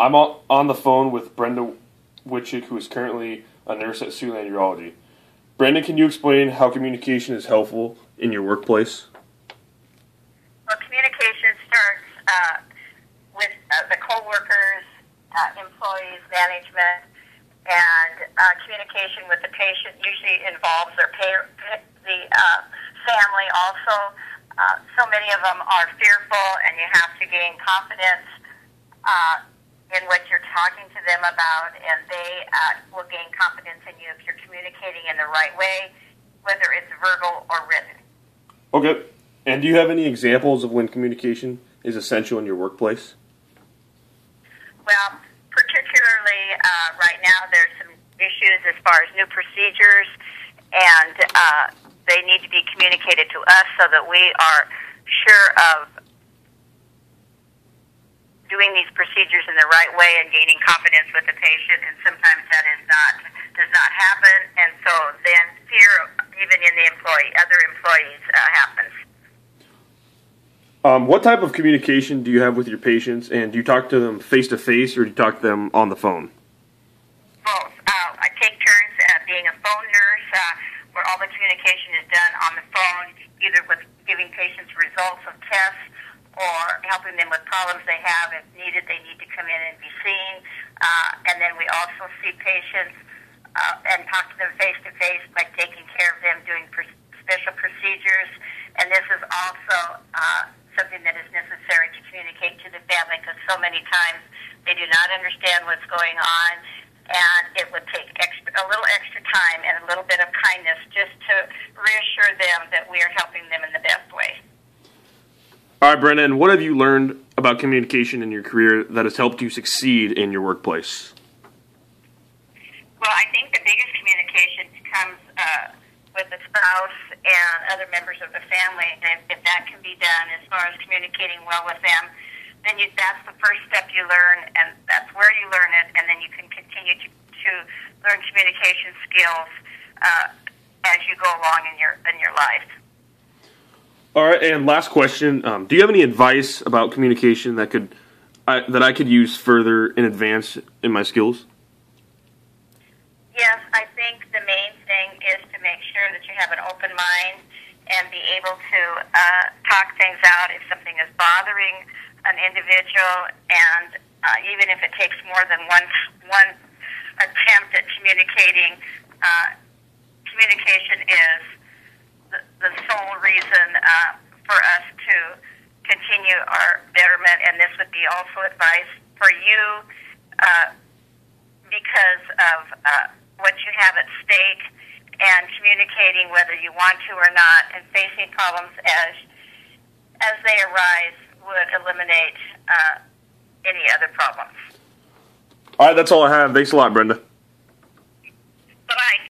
I'm on the phone with Brenda Witchick, who is currently a nurse at Siouxland Urology. Brenda, can you explain how communication is helpful in your workplace? Well, communication starts with the coworkers, employees, management, and communication with the patient usually involves the family also. So many of them are fearful, and you have to gain confidence in what you're talking to them about, and they will gain confidence in you if you're communicating in the right way, whether it's verbal or written. Okay. And do you have any examples of when communication is essential in your workplace? Well, particularly right now there's some issues as far as new procedures, and they need to be communicated to us so that we are sure of doing these procedures in the right way and gaining confidence with the patient, and sometimes that does not happen, and so then fear, even in the other employees, happens. What type of communication do you have with your patients, and do you talk to them face-to-face, or do you talk to them on the phone? Both. I take turns being a phone nurse, where all the communication is done on the phone, either with giving patients results of tests or helping them with problems they have. If needed, they need to come in and be seen. And then we also see patients and talk to them face-to-face by taking care of them, doing special procedures. And this is also something that is necessary to communicate to the family, because so many times they do not understand what's going on, and it would take a little extra time and a little bit of kindness just to reassure them that we are helping them in the best way. All right, Brenda, what have you learned about communication in your career that has helped you succeed in your workplace? Well, I think the biggest communication comes with the spouse and other members of the family. And if that can be done as far as communicating well with them, then that's the first step you learn, and that's where you learn it, and then you can continue to learn communication skills as you go along in your life. All right, and last question: do you have any advice about communication that I could use further in advance in my skills? Yes, I think the main thing is to make sure that you have an open mind and be able to talk things out if something is bothering an individual, and even if it takes more than one attempt at communicating, communication is the sole reason for us to continue our betterment, and this would be also advice for you because of what you have at stake, and communicating whether you want to or not, and facing problems as they arise would eliminate any other problems. All right, that's all I have. Thanks a lot, Brenda.